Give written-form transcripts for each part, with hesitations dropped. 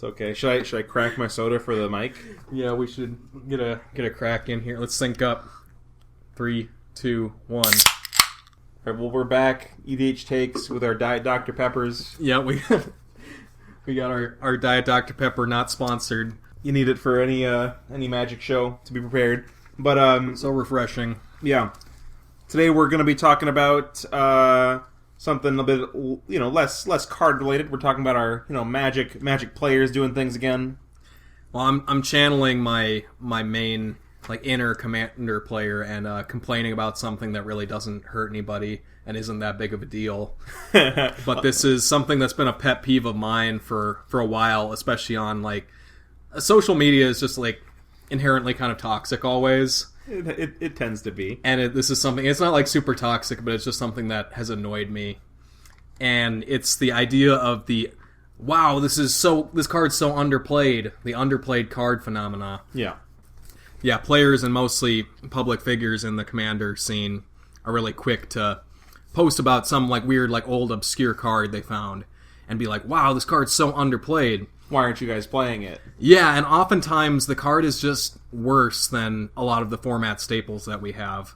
It's okay. Should I crack my soda for the mic? Yeah, we should get a crack in here. Let's sync up. 3, 2, 1. All right, well, we're back. EDH takes with our Diet Dr. Peppers. Yeah, we got our Diet Dr. Pepper, not sponsored. You need it for any magic show to be prepared. But So refreshing. yeah. Today we're going to be talking about something a bit, less card related. We're talking about our, magic players doing things again. Well, I'm channeling my main inner commander player and complaining about something that really doesn't hurt anybody and isn't that big of a deal. But this is something that's been a pet peeve of mine for a while, especially on social media is just inherently kind of toxic always. It tends to be. And this is something, it's not super toxic, but it's just something that has annoyed me. And it's the idea of wow, this card's so underplayed, the underplayed card phenomena. Yeah. Yeah, players and mostly public figures in the Commander scene are really quick to post about some weird old obscure card they found and be like, wow, this card's so underplayed. Why aren't you guys playing it? Yeah, and oftentimes the card is just worse than a lot of the format staples that we have.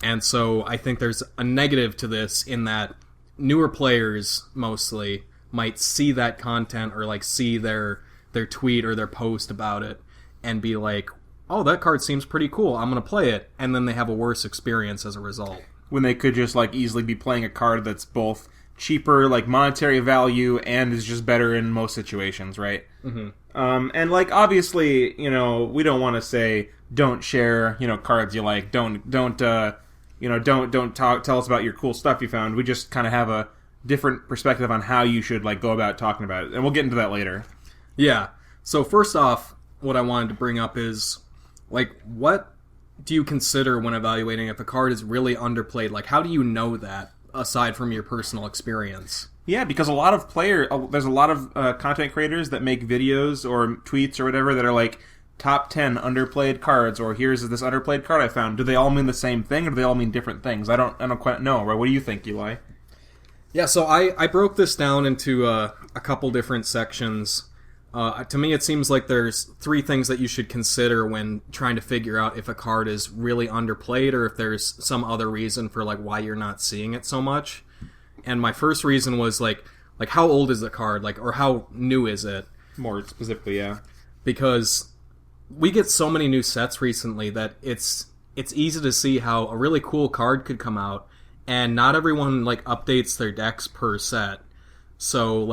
And so I think there's a negative to this in that newer players mostly might see that content or see their tweet or their post about it and be like, oh, that card seems pretty cool, I'm going to play it. And then they have a worse experience as a result. When they could just easily be playing a card that's both cheaper, monetary value, and is just better in most situations, right? Mm-hmm. And obviously, we don't want to say don't share, cards you like. Don't tell us about your cool stuff you found. We just kind of have a different perspective on how you should go about talking about it, and we'll get into that later. Yeah. So first off, what I wanted to bring up is what do you consider when evaluating if a card is really underplayed? How do you know that? Aside from your personal experience. Yeah, because there's a lot of content creators that make videos or tweets or whatever that are top 10 underplayed cards, or here's this underplayed card I found. Do they all mean the same thing, or do they all mean different things? I don't quite know, right? What do you think, Eli? Yeah, so I broke this down into a couple different sections. To me, it seems like there's 3 things that you should consider when trying to figure out if a card is really underplayed or if there's some other reason for why you're not seeing it so much. And my first reason was how old is the card, or how new is it? More specifically, yeah. Because we get so many new sets recently that it's easy to see how a really cool card could come out, and not everyone updates their decks per set. So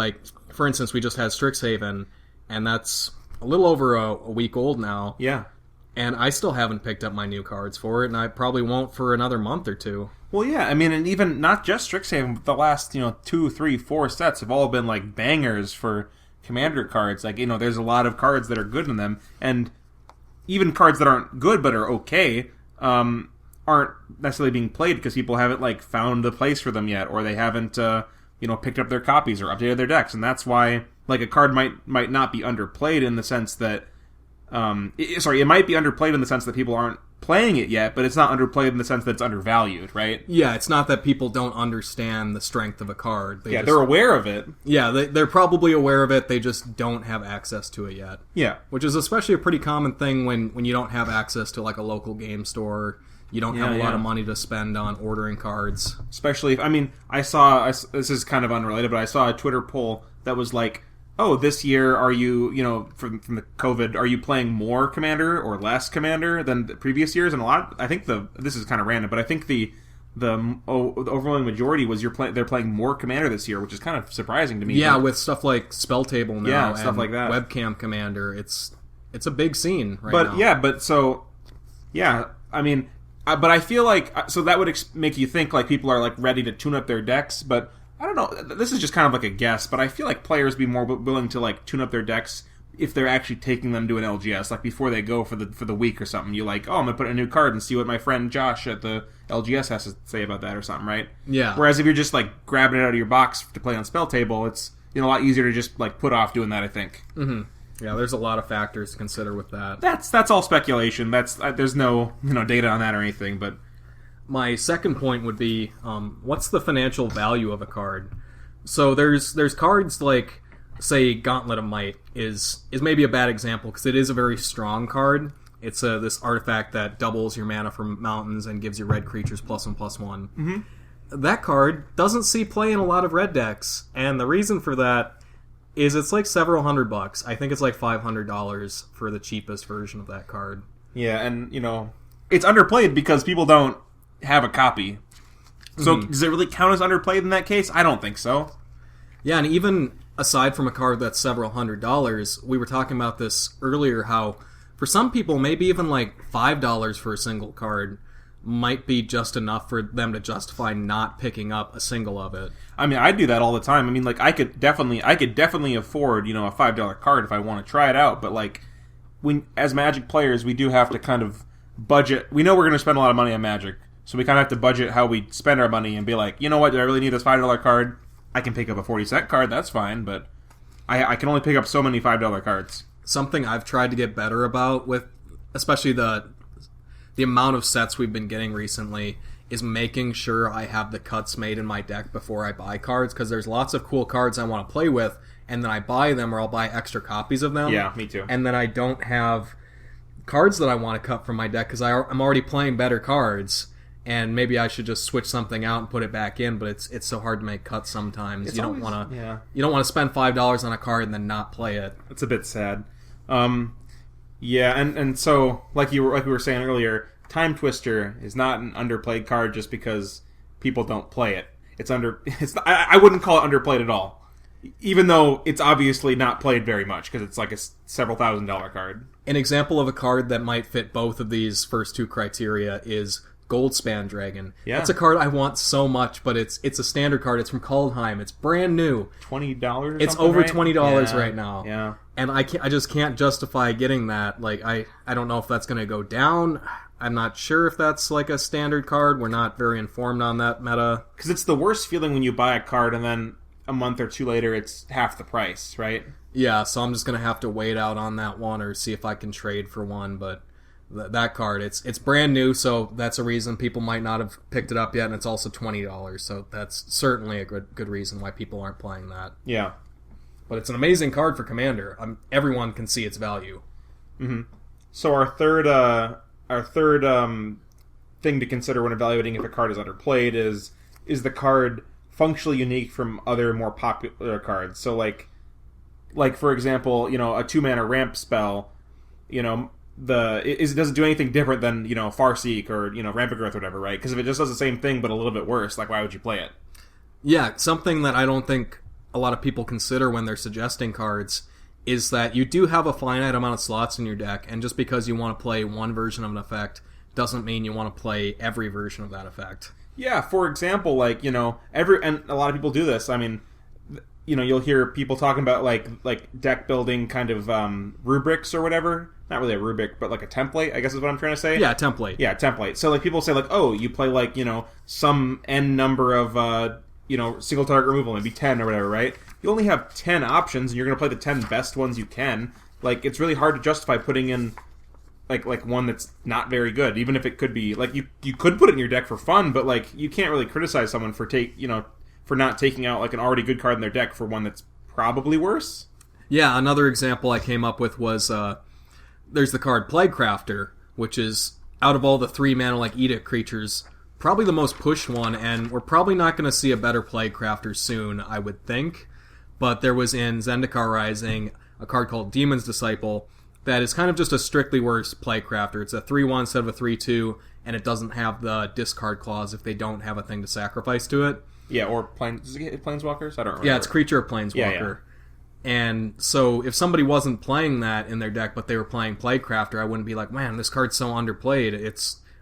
for instance, we just had Strixhaven, and that's a little over a week old now. Yeah. And I still haven't picked up my new cards for it, and I probably won't for another month or 2. Well, yeah, I mean, and even not just Strixhaven, but the last, 2, 3, 4 sets have all been, bangers for Commander cards. There's a lot of cards that are good in them, and even cards that aren't good but are okay aren't necessarily being played because people haven't, found the place for them yet, or they haven't, picked up their copies or updated their decks, and that's why... a card might not be underplayed in the sense that... it might be underplayed in the sense that people aren't playing it yet, but it's not underplayed in the sense that it's undervalued, right? Yeah, it's not that people don't understand the strength of a card. They're aware of it. Yeah, they're probably aware of it, they just don't have access to it yet. Yeah. Which is especially a pretty common thing when you don't have access to a local game store. You don't have a lot of money to spend on ordering cards. Especially if, this is kind of unrelated, but I saw a Twitter poll that was oh, this year, are you, from the COVID, are you playing more Commander or less Commander than the previous years? And I think this is kind of random, but I think the overwhelming majority was they're playing more Commander this year, which is kind of surprising to me. Yeah, with stuff like Spell Table now, yeah, stuff like that. Webcam Commander, it's a big scene right now. But yeah, I mean, but I feel so that would make you think people are ready to tune up their decks, but I don't know, this is just kind of a guess, but I feel players be more willing to tune up their decks if they're actually taking them to an LGS, before they go for the week or something. You oh, I'm gonna put in a new card and see what my friend Josh at the LGS has to say about that or something, right? Yeah. Whereas if you're just grabbing it out of your box to play on Spell Table, it's a lot easier to just put off doing that, I think. Mm-hmm. Yeah, there's a lot of factors to consider with that. That's all speculation. There's no data on that or anything, but... My second point would be, what's the financial value of a card? So there's cards say Gauntlet of Might is maybe a bad example because it is a very strong card. It's this artifact that doubles your mana from mountains and gives you red creatures +1/+1. Mm-hmm. That card doesn't see play in a lot of red decks, and the reason for that is it's like several $100. I think it's like $500 for the cheapest version of that card. Yeah, and, it's underplayed because people don't have a copy. So does it really count as underplayed in that case? I don't think so. Yeah, and even aside from a card that's several $100, we were talking about this earlier, how for some people, maybe even like $5 for a single card might be just enough for them to justify not picking up a single of it. I mean, I do that all the time. I mean, like, I could definitely afford, a $5 card if I want to try it out, but like, as Magic players, we do have to kind of budget. We know we're going to spend a lot of money on Magic, so we kind of have to budget how we spend our money and be like, you know what, do I really need this $5 card? I can pick up a 40-cent card, that's fine, but I can only pick up so many $5 cards. Something I've tried to get better about with, especially the amount of sets we've been getting recently, is making sure I have the cuts made in my deck before I buy cards, because there's lots of cool cards I want to play with, and then I buy them or I'll buy extra copies of them. Yeah, me too. And then I don't have cards that I want to cut from my deck because I'm already playing better cards, and maybe I should just switch something out and put it back in, but it's so hard to make cuts sometimes. You don't want to spend $5 on a card and then not play it. It's a bit sad. Yeah, and so like we were saying earlier, Time Twister is not an underplayed card just because people don't play it. I wouldn't call it underplayed at all, even though it's obviously not played very much because it's like a several $1,000 card. An example of a card that might fit both of these first two criteria is Goldspan Dragon. Yeah. That's a card I want so much, but it's a standard card. It's from Kaldheim. It's brand new. $20. It's over right? $20 right now. Yeah. And I just can't justify getting that. Like I don't know if that's going to go down. I'm not sure if that's like a standard card. We're not very informed on that meta. Because it's the worst feeling when you buy a card and then a month or two later it's half the price, right? Yeah, so I'm just going to have to wait out on that one or see if I can trade for one, but that card, it's brand new, so that's a reason people might not have picked it up yet, and it's also $20, so that's certainly a good reason why people aren't playing that. Yeah. But it's an amazing card for Commander. Everyone can see its value. Mm-hmm. So our third thing to consider when evaluating if a card is underplayed is the card functionally unique from other more popular cards. So like for example, a 2-mana ramp spell, it doesn't do anything different than Farseek or Rampant Growth or whatever, right? Because if it just does the same thing but a little bit worse, like why would you play it? Yeah, something that I don't think a lot of people consider when they're suggesting cards is that you do have a finite amount of slots in your deck, and just because you want to play one version of an effect doesn't mean you want to play every version of that effect. Yeah, for example, and a lot of people do this. I mean, you'll hear people talking about like deck building kind of rubrics or whatever. Not really a rubric, but like a template, I guess is what I'm trying to say. Yeah, template. Yeah, template. So like people say like, oh, you play like, some n number of single target removal, maybe 10 or whatever, right? You only have 10 options and you're going to play the 10 best ones you can. Like, it's really hard to justify putting in like one that's not very good, even if it could be like you could put it in your deck for fun, but like you can't really criticize someone for not taking out like an already good card in their deck for one that's probably worse. Yeah, another example I came up with was there's the card Plaguecrafter, which is out of all the 3-mana like Edict creatures, probably the most pushed one, and we're probably not going to see a better Plaguecrafter soon, I would think. But there was in Zendikar Rising a card called Demon's Disciple that is kind of just a strictly worse Plaguecrafter. It's a 3-1 instead of a 3-2, and it doesn't have the discard clause if they don't have a thing to sacrifice to it. Yeah, or Planeswalkers? I don't remember. Yeah, it's Creature of Planeswalker. Yeah. And so if somebody wasn't playing that in their deck, but they were playing Plaguecrafter, I wouldn't be like, man, this card's so underplayed.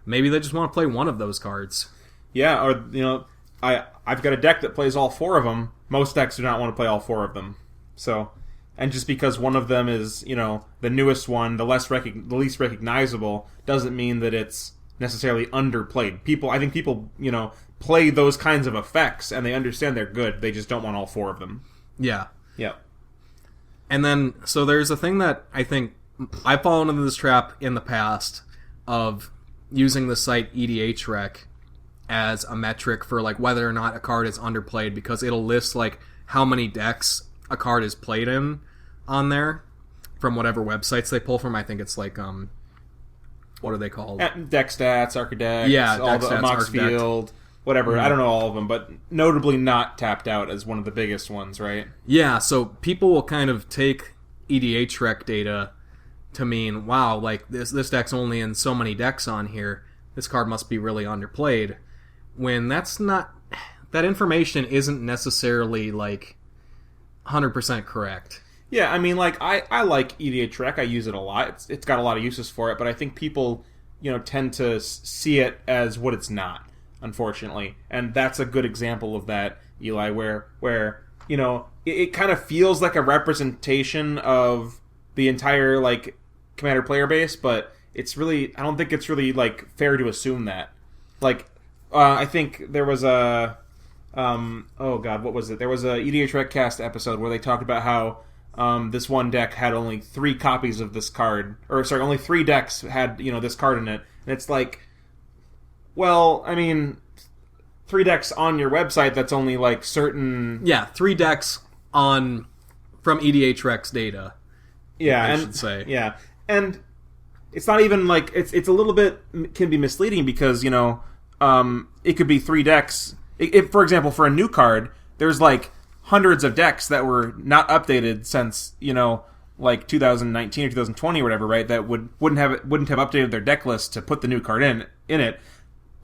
Maybe they just want to play one of those cards. Yeah, or, I've got a deck that plays all 4 of them. Most decks do not want to play all 4 of them. So, and just because one of them is, the newest one, the least recognizable, doesn't mean that it's necessarily underplayed. I think people, play those kinds of effects, and they understand they're good. They just don't want all 4 of them. Yeah. Yeah. And then, so there's a thing that I think I've fallen into this trap in the past of using the site EDHREC as a metric for like whether or not a card is underplayed, because it'll list like how many decks a card is played in on there from whatever websites they pull from. I think it's like what are they called? Deck Stats, Archidex, yeah, all the Mox Field, whatever. I don't know all of them, but notably not Tapped Out as one of the biggest ones, right? Yeah, so people will kind of take EDHREC data to mean, wow, like this deck's only in so many decks on here. This card must be really underplayed. When that's not, that information isn't necessarily like 100% correct. Yeah, I mean, like I like EDHREC. I use it a lot. It's got a lot of uses for it, but I think people, tend to see it as what it's not, unfortunately. And that's a good example of that, Eli, where it kind of feels like a representation of the entire like Commander player base, but it's really, I don't think it's really like fair to assume that. Like, I think there was a oh god, what was it? There was a EDHREC cast episode where they talked about how this one deck had only 3 copies of this card, or sorry, only 3 decks had this card in it, and it's like, well, I mean, 3 decks on your website, that's only like certain. Yeah, 3 decks from EDHREC's data. Yeah, I should say. Yeah, and it's not even like it's a little bit can be misleading because it could be 3 decks. If, for example, for a new card, there's like hundreds of decks that were not updated since like 2019 or 2020 or whatever, right? That wouldn't have updated their deck list to put the new card in it,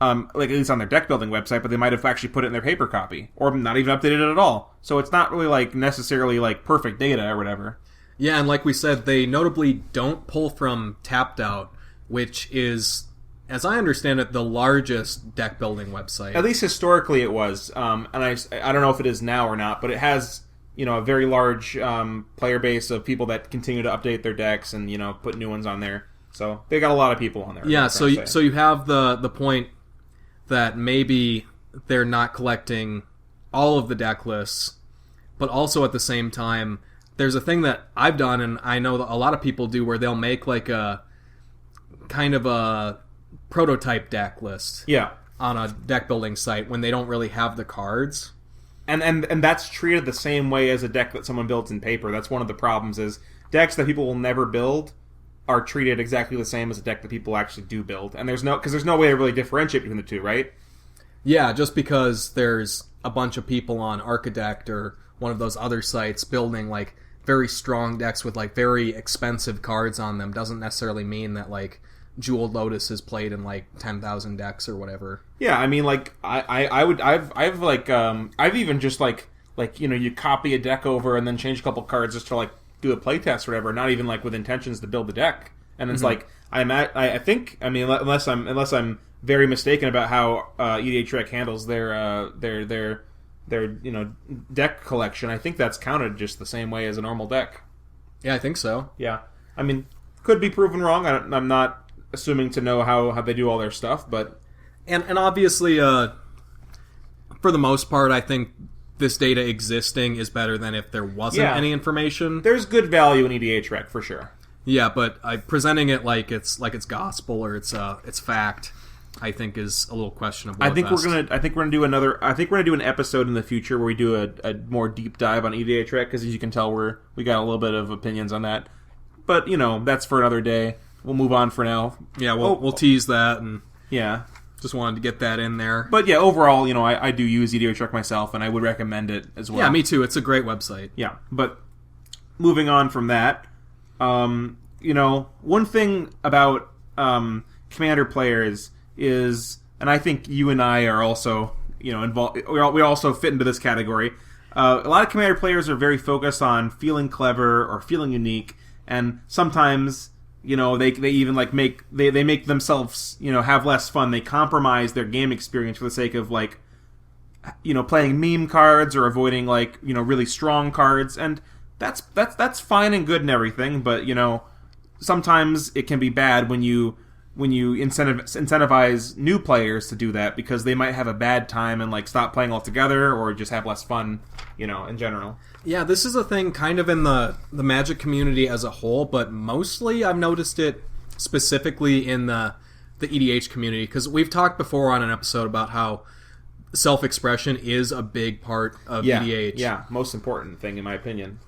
like at least on their deck building website, but they might have actually put it in their paper copy or not even updated it at all. So it's not really like necessarily like perfect data or whatever. Yeah, and like we said, they notably don't pull from Tapped Out, which is, as I understand it, the largest deck building website. At least historically it was, and I don't know if it is now or not, but it has a very large player base of people that continue to update their decks and put new ones on there. So they got a lot of people on there. Yeah, so you have the point that maybe they're not collecting all of the deck lists, but also at the same time, there's a thing that I've done, and I know that a lot of people do, where they'll make like a kind of a prototype deck list. Yeah. On a deck building site when they don't really have the cards. And that's treated the same way as a deck that someone builds in paper. That's one of the problems is decks that people will never build are treated exactly the same as a deck that people actually do build. And there's no way to really differentiate between the two, right? Yeah, just because there's a bunch of people on Archidect or one of those other sites building like very strong decks with like very expensive cards on them doesn't necessarily mean that like Jeweled Lotus is played in like 10,000 decks or whatever. Yeah, I mean, like I've even just like you copy a deck over and then change a couple cards just to like do a playtest or whatever, not even like with intentions to build the deck. And it's like I think unless I'm very mistaken about how EDHREC handles their deck collection, I think that's counted just the same way as a normal deck. Yeah, I think so. Yeah, I mean, could be proven wrong. I'm not assuming to know how they do all their stuff, but and obviously, for the most part, I think this data existing is better than if there wasn't any information. There's good value in EDHREC for sure. Yeah, but presenting it like it's gospel or it's fact, I think is a little questionable. I think we're gonna do an episode in the future where we do a more deep dive on EDHREC, because as you can tell we got a little bit of opinions on that. But that's for another day. We'll move on for now. Yeah, we'll tease that, and yeah, just wanted to get that in there. But yeah, overall, I do use EDHREC myself, and I would recommend it as well. Yeah, me too. It's a great website. Yeah, but moving on from that, one thing about Commander players is, and I think you and I are also involved. We also fit into this category. A lot of Commander players are very focused on feeling clever or feeling unique, and sometimes they even like make themselves have less fun. They compromise their game experience for the sake of like playing meme cards or avoiding like really strong cards, and that's fine and good and everything. But sometimes it can be bad when you incentivize new players to do that, because they might have a bad time and like stop playing altogether or just have less fun, in general. Yeah, this is a thing kind of in the Magic community as a whole, but mostly I've noticed it specifically in the EDH community, because we've talked before on an episode about how self-expression is a big part of EDH. Yeah, most important thing in my opinion.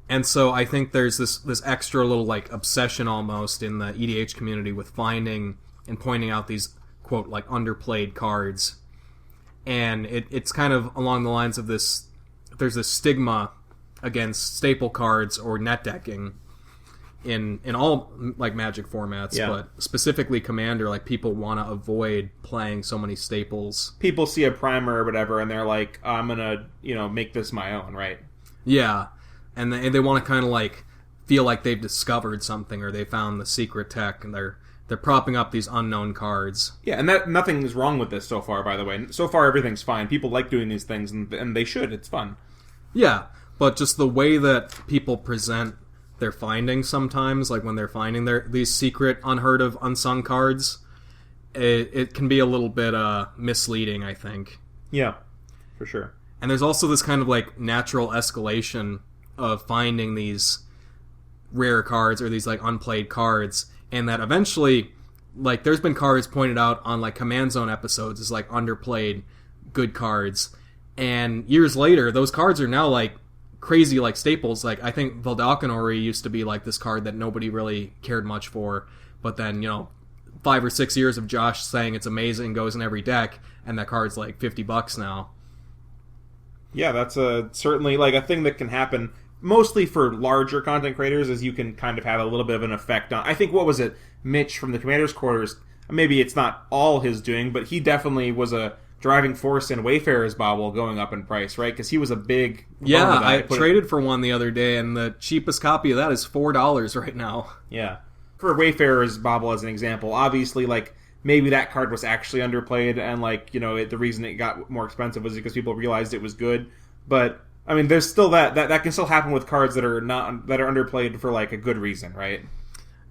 And so I think there's this extra little like obsession almost in the EDH community with finding and pointing out these quote like underplayed cards. And it's kind of along the lines of this, there's this stigma against staple cards or net decking in all like Magic formats, but specifically Commander, like people want to avoid playing so many staples. People see a primer or whatever and they're like, oh, I'm gonna make this my own, right? Yeah, and they want to kind of like feel like they've discovered something or they found the secret tech, and they're propping up these unknown cards. Yeah, and that nothing is wrong with this so far, by the way. So far everything's fine. People like doing these things and they should. It's fun. Yeah, but just the way that people present their findings sometimes, like when they're finding these secret, unheard of, unsung cards, it can be a little bit misleading, I think. Yeah, for sure. And there's also this kind of like natural escalation of finding these rare cards or these like unplayed cards, and that eventually, like, there's been cards pointed out on like Command Zone episodes as like underplayed good cards, and years later those cards are now like crazy like staples. Like I think Valdalcanori used to be like this card that nobody really cared much for, but then 5 or 6 years of Josh saying it's amazing goes in every deck, and that card's like $50 now. Yeah, that's certainly like a thing that can happen mostly for larger content creators, is you can kind of have a little bit of an effect on. I think, what was it, Mitch from the Commander's Quarters, maybe it's not all his doing, but he definitely was a driving force in Wayfarer's Bauble going up in price, right? Because he was a big... Yeah, I traded for one the other day, and the cheapest copy of that is $4 right now. Yeah. For Wayfarer's Bauble, as an example, obviously, like, maybe that card was actually underplayed, and, like, the reason it got more expensive was because people realized it was good. But, I mean, there's still that can still happen with cards that are underplayed for, like, a good reason, right?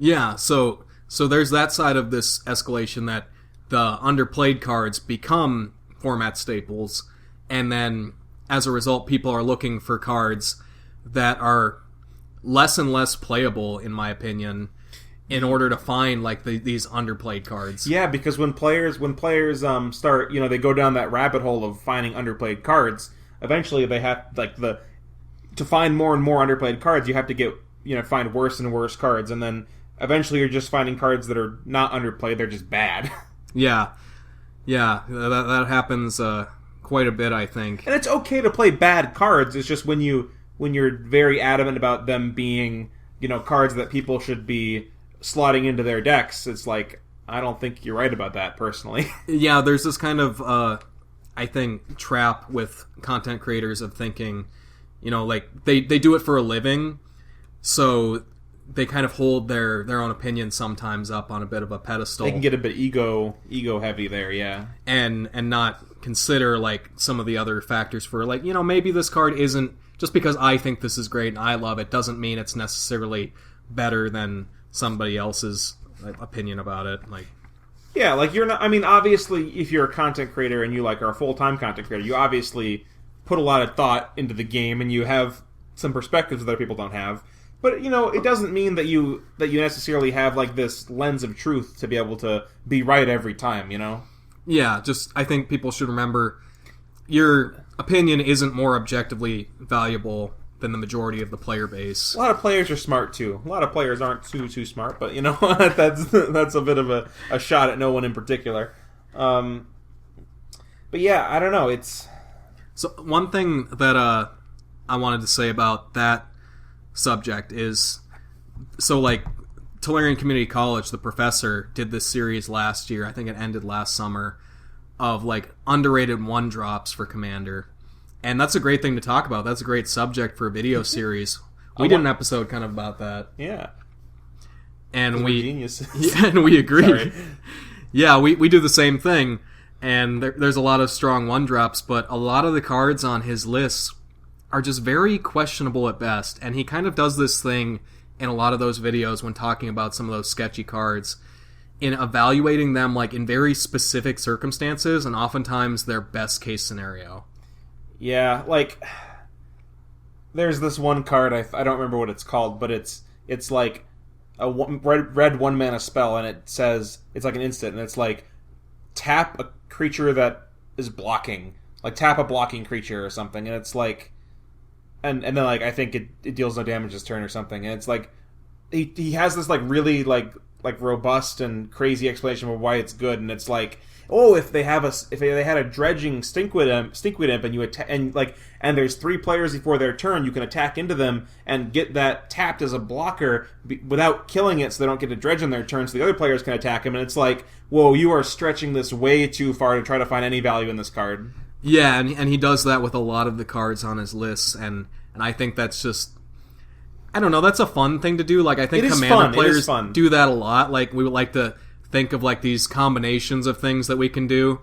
Yeah, so there's that side of this escalation, that the underplayed cards become format staples, and then as a result people are looking for cards that are less and less playable, in my opinion, in order to find like these underplayed cards. Yeah, because when players start, they go down that rabbit hole of finding underplayed cards, eventually they have to find more and more underplayed cards, you have to get find worse and worse cards, and then eventually you're just finding cards that are not underplayed, they're just bad. Yeah, that happens quite a bit, I think. And it's okay to play bad cards. It's just when you're very adamant about them being, cards that people should be slotting into their decks. It's like, I don't think you're right about that, personally. Yeah, there's this kind of, I think, trap with content creators of thinking, like they do it for a living, so they kind of hold their own opinion sometimes up on a bit of a pedestal. They can get a bit ego heavy there, yeah. And not consider like some of the other factors for like, maybe this card isn't, just because I think this is great and I love it doesn't mean it's necessarily better than somebody else's opinion about it. Like, yeah, like you're not, I mean, obviously if you're a content creator and you like are a full-time content creator, you obviously put a lot of thought into the game and you have some perspectives that other people don't have. But, it doesn't mean that you necessarily have, like, this lens of truth to be able to be right every time, Yeah, just, I think people should remember your opinion isn't more objectively valuable than the majority of the player base. A lot of players are smart, too. A lot of players aren't too smart, but, that's a bit of a shot at no one in particular. But, yeah, I don't know, it's... So, one thing that I wanted to say about that subject is, so like Tolarian Community College, the professor did this series last year, I think it ended last summer, of like underrated one drops for Commander, and that's a great thing to talk about. That's a great subject for a video series. We did an episode kind of about that. Yeah, and we're geniuses. Yeah, and we agree. Yeah, we do the same thing, and there's a lot of strong one drops, but a lot of the cards on his lists are just very questionable at best, and he kind of does this thing in a lot of those videos when talking about some of those sketchy cards, in evaluating them like in very specific circumstances, and oftentimes their best case scenario. Yeah, like there's this one card, I don't remember what it's called, but it's like a red 1-mana spell, and it says, it's like an instant, and it's like, tap a creature that is blocking tap a blocking creature or something, and it's like, and then like I think it deals no damage this turn or something, and it's like he has this like really like robust and crazy explanation of why it's good, and it's like, oh, if they had a dredging stinkweed imp and you and there's 3 players before their turn, you can attack into them and get that tapped as a blocker without killing it, so they don't get to dredge on their turn, so the other players can attack him. And it's like, whoa, you are stretching this way too far to try to find any value in this card. Yeah, and he does that with a lot of the cards on his lists, and I think that's just, I don't know, that's a fun thing to do. Like, I think Commander players do that a lot. Like, we would like to think of like these combinations of things that we can do,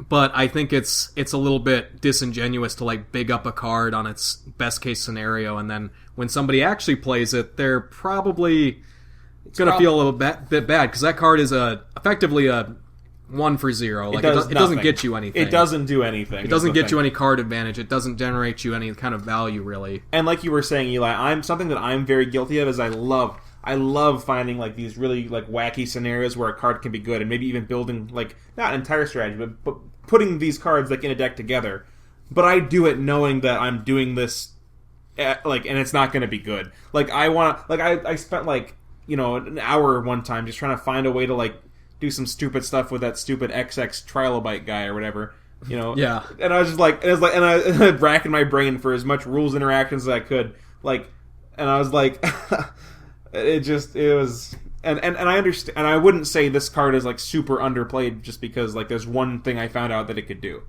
but I think it's a little bit disingenuous to like big up a card on its best case scenario, and then when somebody actually plays it, they're probably going to feel a little bit bad, because that card is effectively a 1 for 0. Like, it doesn't get you anything. It doesn't do anything. It doesn't get you any card advantage. It doesn't generate you any kind of value, really. And like you were saying, Eli, something that I'm very guilty of is I love finding like these really like wacky scenarios where a card can be good, and maybe even building like not an entire strategy, but putting these cards like in a deck together. But I do it knowing that I'm doing this and it's not going to be good. Like I spent like an hour one time just trying to find a way to like do some stupid stuff with that stupid XX Trilobite guy or whatever, Yeah. And I was just like, and I racking my brain for as much rules interactions as I could, like, and I was like, it was, and I understand, and I wouldn't say this card is like super underplayed just because like there's one thing I found out that it could do.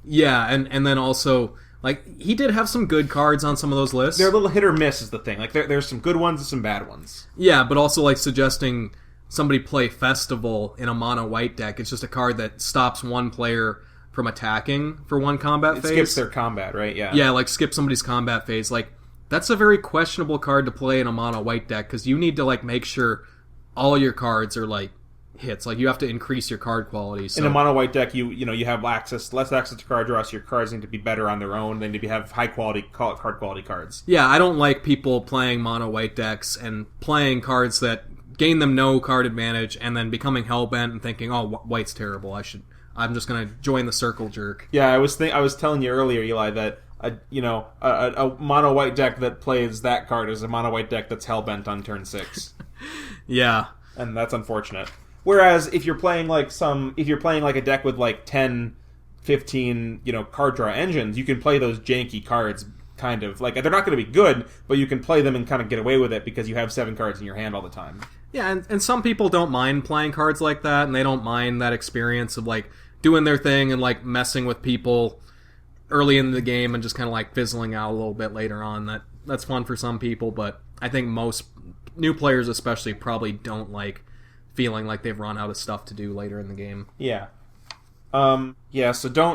Yeah, and then also, like, he did have some good cards on some of those lists. They're a little hit or miss is the thing. Like, there's some good ones and some bad ones. Yeah, but also like suggesting somebody play Festival in a mono white deck. It's just a card that stops one player from attacking for one combat phase. It skips their combat, right? Yeah. Yeah, like skip somebody's combat phase. Like, that's a very questionable card to play in a mono white deck, because you need to like make sure all your cards are like hits. Like, you have to increase your card quality. So. In a mono white deck, you have less access to card draw, so your cards need to be better on their own. They need to have high quality card quality cards. Yeah, I don't like people playing mono white decks and playing cards that gain them no card advantage, and then becoming hellbent and thinking, oh, white's terrible. I'm just gonna join the circle jerk. Yeah, I was telling you earlier, Eli, that a mono white deck that plays that card is a mono white deck that's hellbent on turn 6. Yeah, and that's unfortunate. Whereas if you're playing like a deck with like 10, 15, card draw engines, you can play those janky cards. Kind of like, they're not going to be good, but you can play them and kind of get away with it because you have 7 cards in your hand all the time. Yeah, and some people don't mind playing cards like that, and they don't mind that experience of like doing their thing and like messing with people early in the game and just kind of like fizzling out a little bit later on. That's fun for some people, but I think most new players especially probably don't like feeling like they've run out of stuff to do later in the game. Yeah. So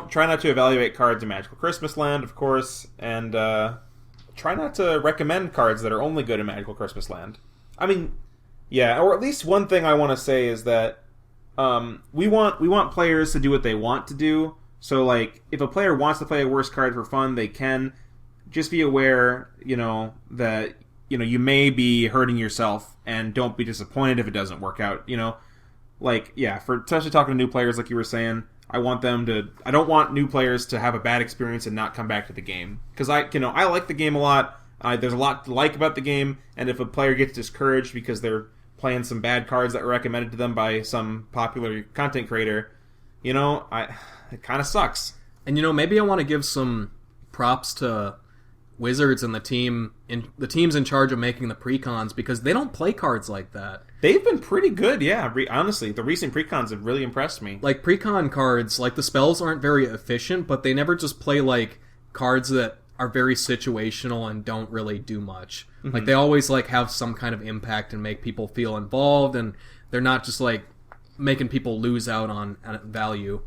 try not to evaluate cards in Magical Christmas Land, of course, and try not to recommend cards that are only good in Magical Christmas Land. I mean, yeah, or at least one thing I want to say is that we want players to do what they want to do. So, like, if a player wants to play a worse card for fun, they can. Just be aware, that you may be hurting yourself, and don't be disappointed if it doesn't work out. Like, yeah, for especially talking to new players, like you were saying. I don't want new players to have a bad experience and not come back to the game. Because I like the game a lot. There's a lot to like about the game, and if a player gets discouraged because they're playing some bad cards that were recommended to them by some popular content creator, it kind of sucks. And maybe I want to give some props to Wizards and the teams in charge of making the precons, because they don't play cards like that. They've been pretty good, yeah. Honestly, the recent precons have really impressed me. Like, precon cards, like, the spells aren't very efficient, but they never just play, like, cards that are very situational and don't really do much. Mm-hmm. Like, they always, like, have some kind of impact and make people feel involved, and they're not just, like, making people lose out on value.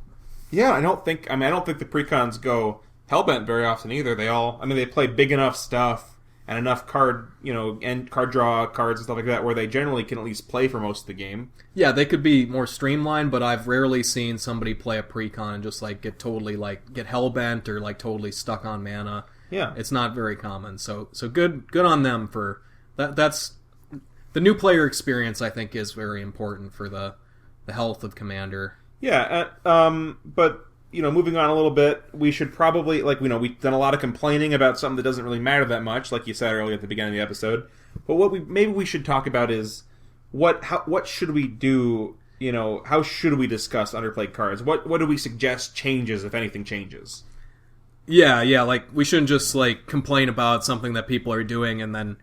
Yeah, I don't think the precons go hellbent very often either. They play big enough stuff and enough and card draw cards and stuff like that where they generally can at least play for most of the game. Yeah, they could be more streamlined, but I've rarely seen somebody play a precon and just like get totally like get hellbent or like totally stuck on mana. Yeah, it's not very common. So good on them for that. That's the new player experience. I think is very important for the health of Commander. Yeah, but moving on a little bit, we should probably, we've done a lot of complaining about something that doesn't really matter that much, like you said earlier at the beginning of the episode. But maybe we should talk about is what should we do? How should we discuss underplayed cards? What do we suggest changes, if anything changes? Yeah, we shouldn't just, complain about something that people are doing and then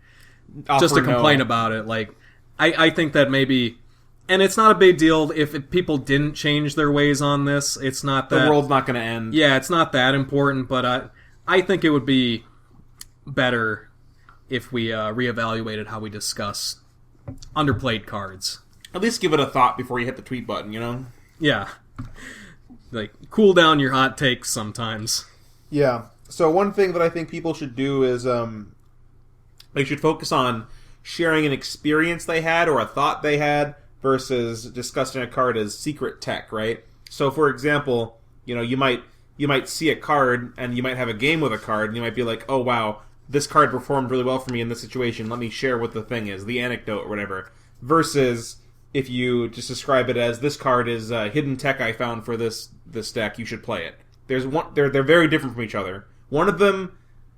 just to complain about it. I think that maybe... And it's not a big deal if people didn't change their ways on this. It's not that... The world's not going to end. Yeah, it's not that important, but I think it would be better if we reevaluated how we discuss underplayed cards. At least give it a thought before you hit the tweet button, Yeah. Cool down your hot takes sometimes. Yeah. So one thing that I think people should do is they should focus on sharing an experience they had or a thought they had versus discussing a card as secret tech, right? So for example, you might see a card and you might have a game with a card and you might be like, oh wow, this card performed really well for me in this situation. Let me share what the thing is, the anecdote or whatever. Versus if you just describe it as this card is hidden tech I found for this deck, you should play it. They're very different from each other. One of them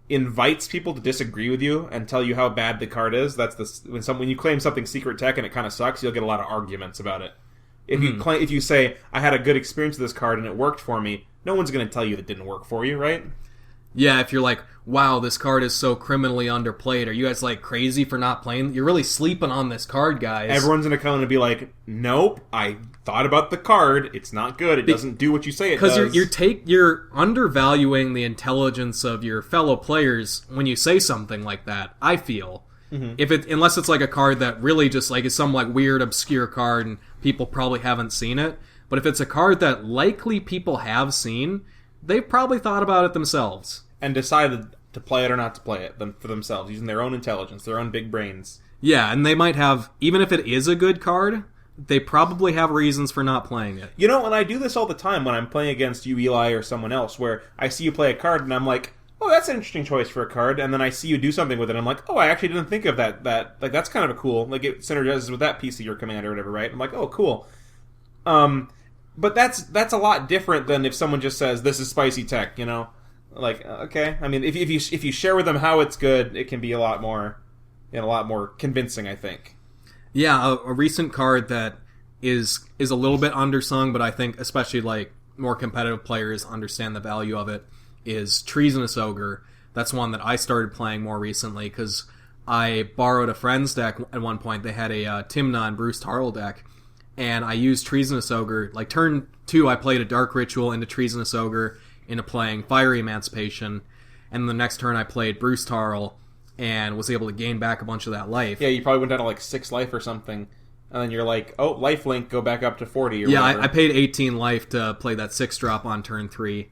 invites people to disagree with you and tell you how bad the card is. That's when you claim something secret tech and it kind of sucks, you'll get a lot of arguments about it. If you say I had a good experience with this card and it worked for me, no one's going to tell you that didn't work for you, right? Yeah, if you're like, wow, this card is so criminally underplayed. Are you guys crazy for not playing? You're really sleeping on this card, guys. Everyone's going to come and be like, nope, I thought about the card. It's not good. It doesn't do what you say it does. Because you're undervaluing the intelligence of your fellow players when you say something like that, I feel. Mm-hmm. Unless it's a card that really just is some weird, obscure card and people probably haven't seen it. But if it's a card that likely people have seen, they've probably thought about it themselves. And decided to play it or not to play it for themselves, using their own intelligence, their own big brains. Yeah, and they might have, even if it is a good card, they probably have reasons for not playing it. And I do this all the time when I'm playing against you, Eli, or someone else, where I see you play a card and I'm like, oh, that's an interesting choice for a card, and then I see you do something with it and I'm like, oh, I actually didn't think of that, that's kind of a cool, it synergizes with that piece of your command or whatever, right? I'm like, oh, cool. But that's a lot different than if someone just says, this is spicy tech, okay. I mean, if you share with them how it's good, it can be a lot more convincing, I think. Yeah, a recent card that is a little bit undersung, but I think especially more competitive players understand the value of it, is Treasonous Ogre. That's one that I started playing more recently because I borrowed a friend's deck at one point. They had a Timna and Bruce Tarl deck, and I used Treasonous Ogre. Turn 2, I played a Dark Ritual into Treasonous Ogre, into playing Fiery Emancipation, and the next turn I played Bruce Tarl and was able to gain back a bunch of that life. Yeah, you probably went down to 6 life or something, and then you're like, oh, lifelink, go back up to 40 or whatever. I paid 18 life to play that 6-drop on turn 3.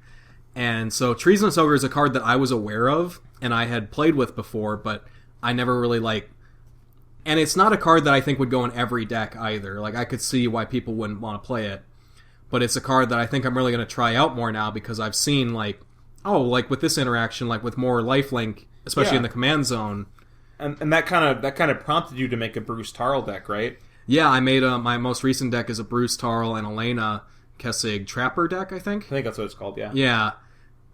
And so Treasonous Ogre is a card that I was aware of, and I had played with before, but I never really and it's not a card that I think would go in every deck either. I could see why people wouldn't want to play it. But it's a card that I think I'm really going to try out more now because I've seen, with this interaction, with more lifelink, especially in the command zone. And that kind of prompted you to make a Bruce Tarl deck, right? Yeah, I made my most recent deck is a Bruce Tarl and Elena Kessig Trapper deck, I think. I think that's what it's called, yeah. Yeah,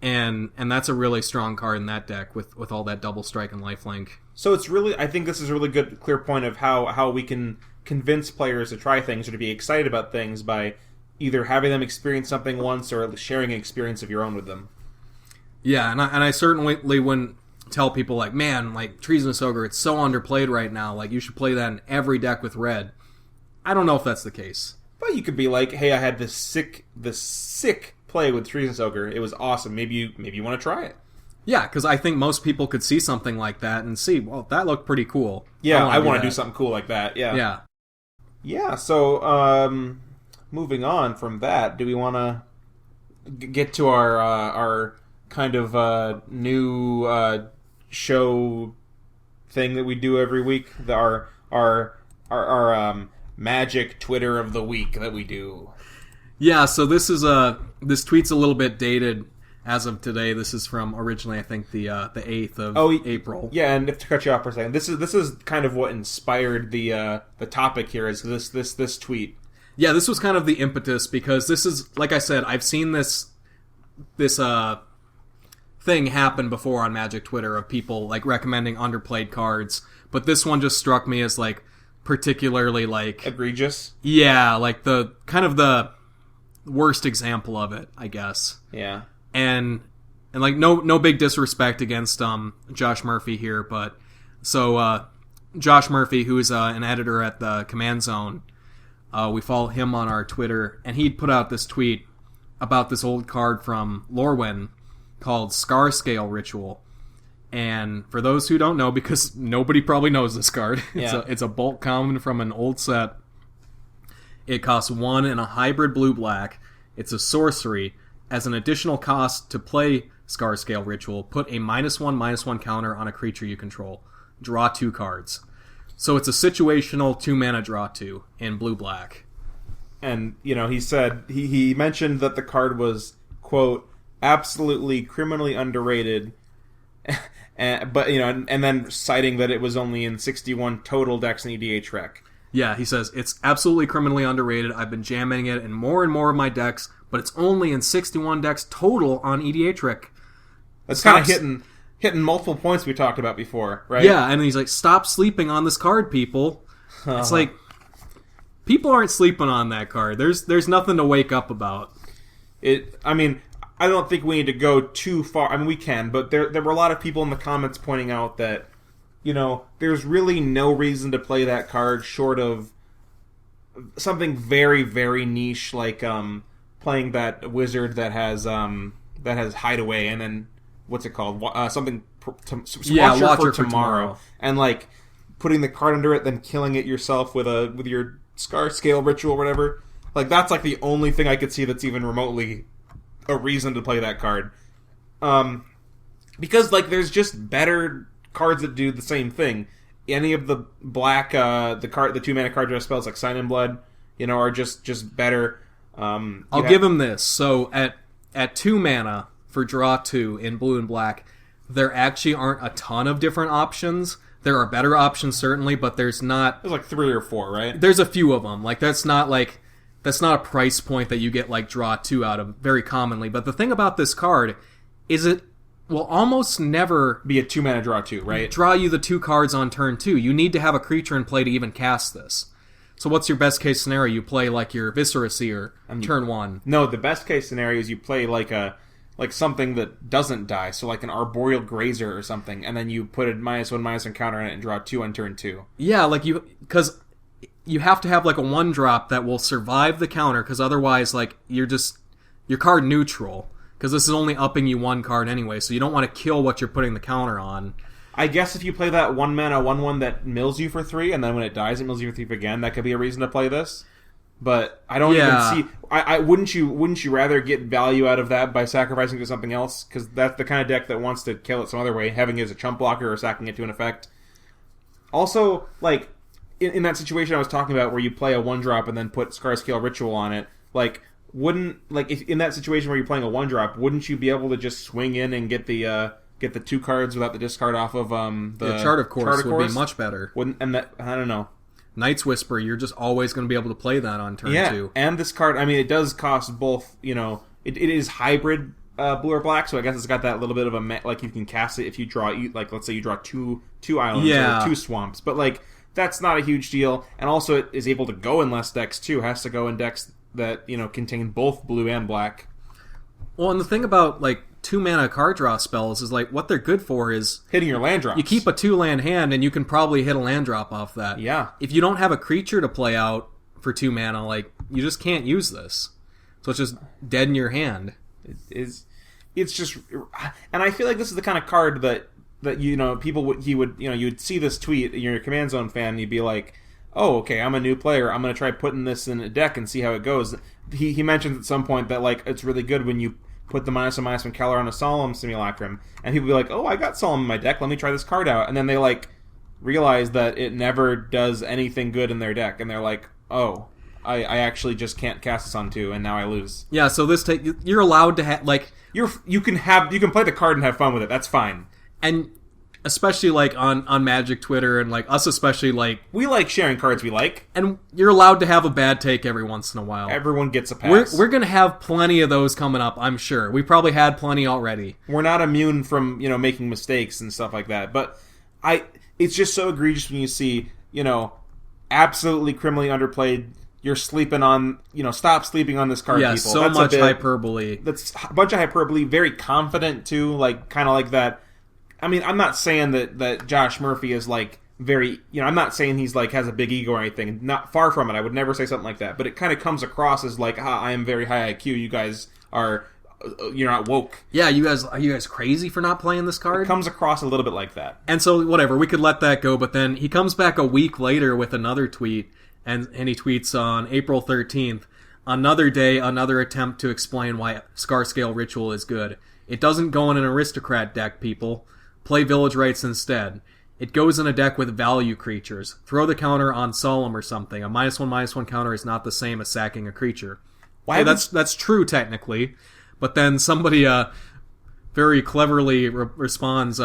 and that's a really strong card in that deck with all that double strike and lifelink. So I think this is a really good, clear point of how we can convince players to try things or to be excited about things by either having them experience something once or sharing an experience of your own with them. Yeah, and I certainly wouldn't tell people Treasonous Ogre, it's so underplayed right now, you should play that in every deck with red. I don't know if that's the case. But you could be like, hey, I had this sick play with Treasonous Ogre. It was awesome. Maybe you want to try it. Yeah, because I think most people could see something like that and see, well, that looked pretty cool. Yeah, I want to do something cool like that. Yeah. Yeah. Yeah, so moving on from that, do we want to get to our kind of new show thing that we do every week? Our magic Twitter of the week that we do. Yeah, so this tweet's a little bit dated as of today. This is from originally, I think, the 8th of April. Yeah, and to cut you off for a second, this is kind of what inspired the topic here. Is this tweet? Yeah, this was kind of the impetus because this is, like I said, I've seen this thing happened before on Magic Twitter of people like recommending underplayed cards, but this one just struck me as like particularly like egregious. Yeah, like the kind of the worst example of it, I guess. Yeah. And like no big disrespect against Josh Murphy here, but so Josh Murphy, who is an editor at the Command Zone, we follow him on our Twitter, and he'd put out this tweet about this old card from Lorwyn called Scar Scale Ritual. And for those who don't know, because nobody probably knows this card, it's a bulk common from an old set. It costs 1 in a hybrid blue-black. It's a sorcery. As an additional cost to play Scar Scale Ritual, put a -1/-1 counter on a creature you control. Draw 2 cards. So it's a situational 2-mana draw 2 in blue-black. And, he said, he mentioned that the card was, quote, absolutely criminally underrated, but, and then citing that it was only in 61 total decks in EDHREC. Yeah, he says, it's absolutely criminally underrated. I've been jamming it in more and more of my decks, but it's only in 61 decks total on EDHREC. That's kind of hitting multiple points we talked about before, right? Yeah, and he's like, stop sleeping on this card, people. It's like, people aren't sleeping on that card. There's nothing to wake up about. I don't think we need to go too far. I mean, we can, but there were a lot of people in the comments pointing out that, there's really no reason to play that card short of something very, very niche, like playing that wizard that has Hideaway, and then what's it called? Something. Watcher for tomorrow, and like putting the card under it, then killing it yourself with your Scar Scale Ritual or whatever. Like that's like the only thing I could see that's even remotely a reason to play that card. Because like there's just better cards that do the same thing. Any of the black the 2-mana card draw spells like Sign in Blood, are just better. I'll give him this. So at 2 mana for draw 2 in blue and black, there actually aren't a ton of different options. There are better options certainly, but there's like 3 or 4, right? There's a few of them. Like that's not a price point that you get like draw 2 out of very commonly. But the thing about this card is it will almost never be a 2-mana draw 2, right? Draw you the 2 cards on turn 2. You need to have a creature in play to even cast this. So what's your best case scenario? You play like your Viscera Seer turn 1. No, the best case scenario is you play like something that doesn't die, so like an Arboreal Grazer or something, and then you put a -1/-1 counter on it and draw 2 on turn 2. Yeah, because you have to have like a 1-drop that will survive the counter, because otherwise like you're card neutral, because this is only upping you 1 card anyway, so you don't want to kill what you're putting the counter on. I guess if you play that 1-mana 1/1 that mills you for 3, and then when it dies it mills you for 3 again, that could be a reason to play this. But I don't even see. Wouldn't you rather get value out of that by sacrificing to something else? Because that's the kind of deck that wants to kill it some other way, having it as a chump blocker or sacking it to an effect. Also, like in that situation I was talking about, where you play a 1-drop and then put Scar Scale Ritual on it, like if in that situation where you're playing a 1-drop, wouldn't you be able to just swing in and get the 2 cards without the discard off of the Chart of Course would be much better. I don't know. Night's Whisper, you're just always going to be able to play that on turn 2. Yeah, and this card, it does cost both, it is hybrid blue or black, so I guess it's got that little bit of like you can cast it if you draw, like let's say you draw two islands or 2 swamps, but like that's not a huge deal, and also it is able to go in less decks too, has to go in decks that, contain both blue and black. Well, and the thing about like 2-mana card draw spells is like what they're good for is hitting your land drops. You keep a 2-land hand and you can probably hit a land drop off that. Yeah. If you don't have a creature to play out for 2 mana, like you just can't use this. So it's just dead in your hand. It's just, and I feel like this is the kind of card that you'd see this tweet, you're a Command Zone fan, and you'd be like, oh, okay, I'm a new player, I'm going to try putting this in a deck and see how it goes. He mentions at some point that like it's really good when you put the -1/-1 counter on a Solemn Simulacrum, and people be like, oh, I got Solemn in my deck, let me try this card out, and then they like realize that it never does anything good in their deck, and they're like, oh, I actually just can't cast this on 2, and now I lose. Yeah, so this you're allowed to have like you can play the card and have fun with it. That's fine. And especially like on Magic Twitter and like us especially, like we like sharing cards we like, and you're allowed to have a bad take every once in a while. Everyone gets a pass. We're gonna have plenty of those coming up, I'm sure. We probably had plenty already. We're not immune from making mistakes and stuff like that, but it's just so egregious when you see absolutely criminally underplayed. You're sleeping on, stop sleeping on this card, yeah, people. So that's much hyperbole. That's a bunch of hyperbole, very confident, too, like, kind of like that. I mean, I'm not saying that Josh Murphy is, like, very, I'm not saying he's, like, has a big ego or anything. Not far from it. I would never say something like that. But it kind of comes across as, like, I am very high IQ. You guys are, you're not woke. Yeah, are you guys crazy for not playing this card? It comes across a little bit like that. And so, whatever, we could let that go. But then he comes back a week later with another tweet. And he tweets on April 13th, another day, another attempt to explain why Scarscale Ritual is good. It doesn't go in an aristocrat deck, people. Play Village Rites instead. It goes in a deck with value creatures. Throw the counter on Solemn or something. A -1/-1 counter is not the same as sacking a creature. Why? That's true, technically. But then somebody very cleverly responds...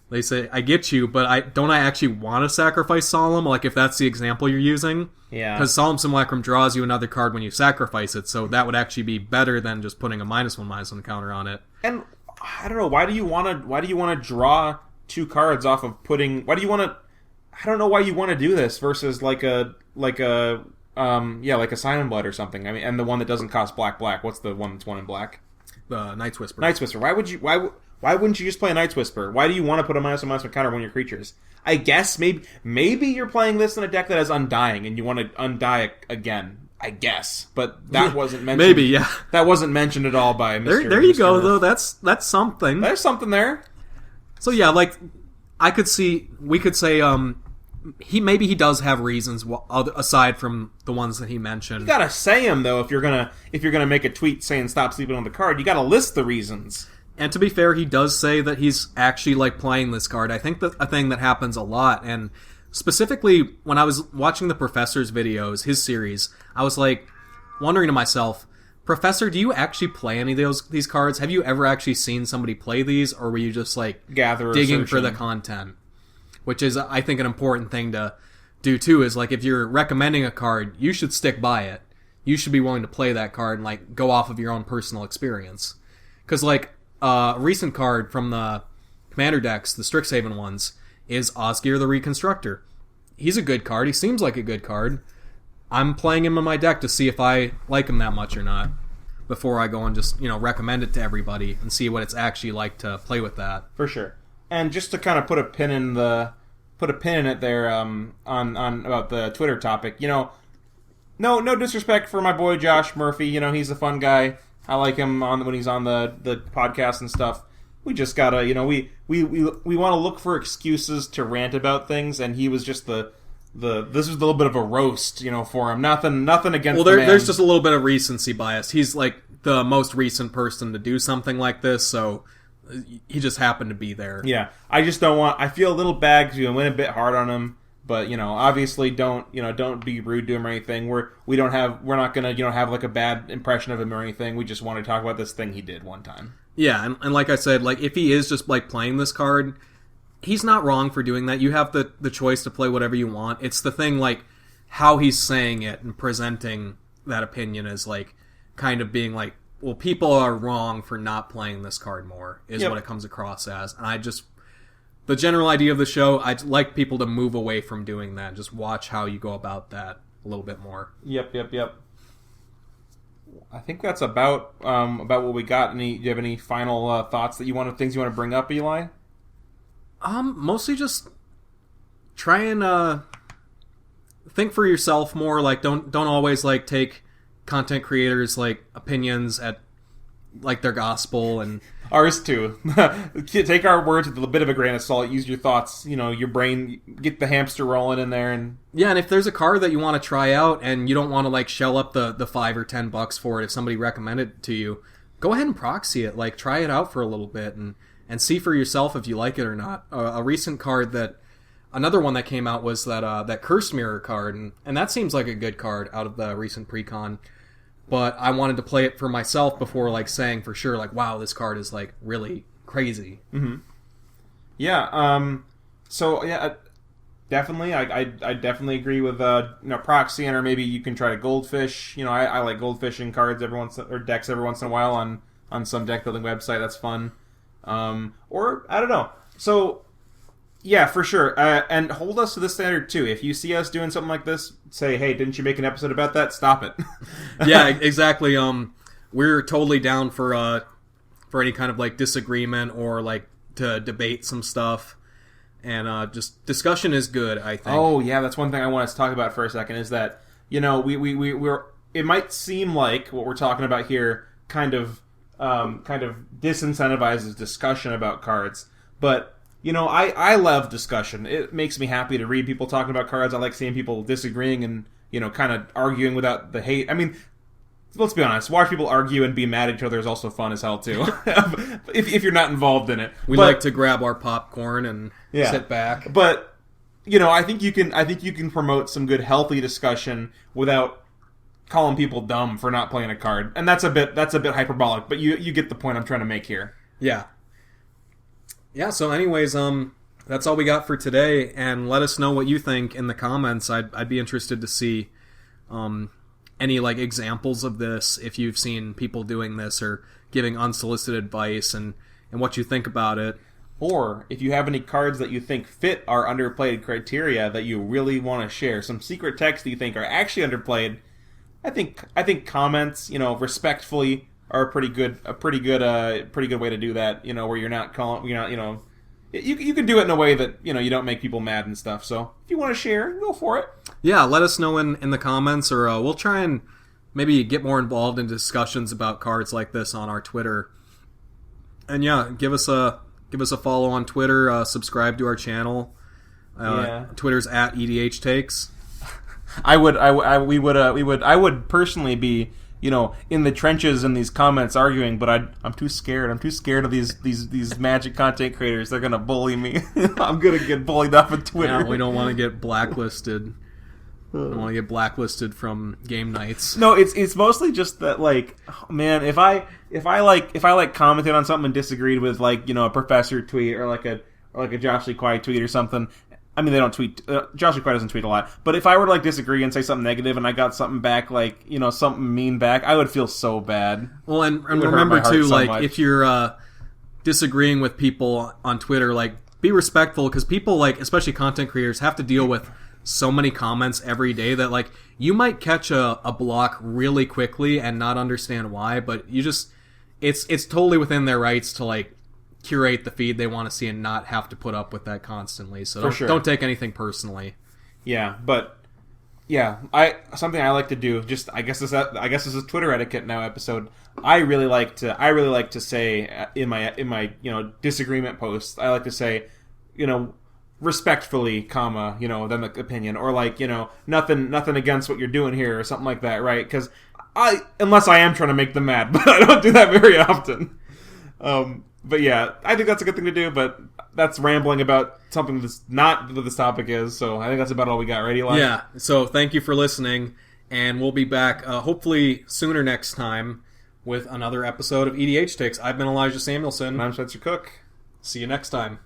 They say, I get you, but don't I actually want to sacrifice Solemn? Like, if that's the example you're using? Yeah. Because Solemn Simulacrum draws you another card when you sacrifice it, so that would actually be better than just putting a -1/-1 counter on it. And, I don't know, why do you want to draw 2 cards off of putting... I don't know why you want to do this versus like a Simon Blood or something. I mean, and the one that doesn't cost black. What's the one that's 1 in black? The Night's Whisper. Night's Whisper. Why wouldn't you just play a Night's Whisper? Why do you want to put a -1/-1 counter on one of your creatures? I guess maybe you're playing this in a deck that has Undying and you want to Undie again. I guess, but that wasn't mentioned. Maybe, yeah. That wasn't mentioned at all by Mr. There you Mr. go, Murph. though. That's something. There's something there. So yeah, like we could say he does have reasons aside from the ones that he mentioned. You gotta say them though if you're gonna make a tweet saying stop sleeping on the card. You gotta list the reasons. And to be fair, he does say that he's actually like playing this card. I think that a thing that happens a lot, and specifically when I was watching the Professor's videos, his series, I was like wondering to myself, Professor, do you actually play any of these cards? Have you ever actually seen somebody play these, or were you just like digging for the content? Which is, I think, an important thing to do too. Is like if you're recommending a card, you should stick by it. You should be willing to play that card and like go off of your own personal experience. Because like a recent card from the Commander decks, the Strixhaven ones, is Osgir the Reconstructor. He's a good card. He seems like a good card. I'm playing him in my deck to see if I like him that much or not before I go and just, recommend it to everybody and see what it's actually like to play with that. For sure. And just to kind of put a pin in it there on about the Twitter topic, no disrespect for my boy Josh Murphy. He's a fun guy. I like him when he's on the podcast and stuff. We just gotta, we want to look for excuses to rant about things, and he was just this was a little bit of a roast, for him. Nothing against. Well, there's just a little bit of recency bias. He's like the most recent person to do something like this, so he just happened to be there. Yeah, I just don't want. I feel a little bad because we went a bit hard on him. But obviously, don't be rude to him or anything. We're not gonna have like a bad impression of him or anything. We just want to talk about this thing he did one time. Yeah, and like I said, like if he is just like playing this card, he's not wrong for doing that. You have the choice to play whatever you want. It's the thing like how he's saying it and presenting that opinion is like kind of being like, well, people are wrong for not playing this card more is what it comes across as. And the general idea of the show, I'd like people to move away from doing that. Just watch how you go about that a little bit more. Yep. I think that's about what we got. Do you have any final thoughts things you want to bring up, Eli? Mostly just try and think for yourself more. Like, don't always like take content creators like opinions at like their gospel and. Ours too. Take our words with a bit of a grain of salt. Use your thoughts, your brain. Get the hamster rolling in there, and yeah. And if there's a card that you want to try out, and you don't want to like shell up the $5 or $10 for it, if somebody recommended it to you, go ahead and proxy it. Like try it out for a little bit and see for yourself if you like it or not. A recent card another one that came out was that Cursed Mirror card, and that seems like a good card out of the recent pre-con. But I wanted to play it for myself before, like, saying for sure, like, wow, this card is, like, really crazy. Mm-hmm. Yeah. So yeah, definitely. I definitely agree with proxying, or maybe you can try to goldfish. I like goldfishing cards or decks every once in a while on some deck building website. That's fun. Or I don't know. So yeah, for sure. And hold us to the standard too. If you see us doing something like this, say, hey, didn't you make an episode about that? Stop it. Yeah, exactly. We're totally down for any kind of like disagreement or like to debate some stuff. And just discussion is good, I think. Oh yeah, that's one thing I want us to talk about for a second. Is that we're it might seem like what we're talking about here kind of disincentivizes discussion about cards, but I love discussion. It makes me happy to read people talking about cards. I like seeing people disagreeing and kind of arguing without the hate. I mean, let's be honest. Watch people argue and be mad at each other is also fun as hell too. if you're not involved in it, we like to grab our popcorn and sit back. But I think you can promote some good healthy discussion without calling people dumb for not playing a card. And that's a bit hyperbolic, but you get the point I'm trying to make here. Yeah. Yeah, so anyways, that's all we got for today, and let us know what you think in the comments. I'd be interested to see any like examples of this, if you've seen people doing this or giving unsolicited advice, and what you think about it. Or if you have any cards that you think fit our underplayed criteria that you really want to share, some secret texts that you think are actually underplayed, I think comments, respectfully, are a pretty good way to do that. Where you're not you can do it in a way that you don't make people mad and stuff. So if you want to share, go for it. Yeah, let us know in the comments, or we'll try and maybe get more involved in discussions about cards like this on our Twitter. And yeah, give us a follow on Twitter. Subscribe to our channel. Twitter's at EDHTakes. I would personally be in the trenches in these comments arguing, but I'm too scared. I'm too scared of these Magic content creators. They're gonna bully me. I'm gonna get bullied off of Twitter. Yeah, we don't want to get blacklisted. We don't want to get blacklisted from game nights. No, it's mostly just that, like, oh, man, if I commented on something and disagreed with a professor tweet or like a Josh Lee Kwai tweet or something. I mean, they don't tweet. Josh Lee Kwai doesn't tweet a lot. But if I were to disagree and say something negative, and I got something back, something mean back, I would feel so bad. Well, and remember too, if you're disagreeing with people on Twitter, be respectful, because people, especially content creators, have to deal with so many comments every day that you might catch a block really quickly and not understand why. But it's totally within their rights to curate the feed they want to see and not have to put up with that constantly. So don't take anything personally. Yeah, but something I like to do, I guess this is Twitter etiquette now episode. I really like to say in my disagreement posts, I like to say, respectfully, comma, then the opinion, or nothing against what you're doing here or something like that, right? Because unless I am trying to make them mad, but I don't do that very often. But yeah, I think that's a good thing to do, but that's rambling about something that's not what this topic is, so I think that's about all we got, right, Eli? Yeah, so thank you for listening, and we'll be back hopefully sooner next time with another episode of EDH Takes. I've been Elijah Samuelson. And I'm Spencer Cook. See you next time.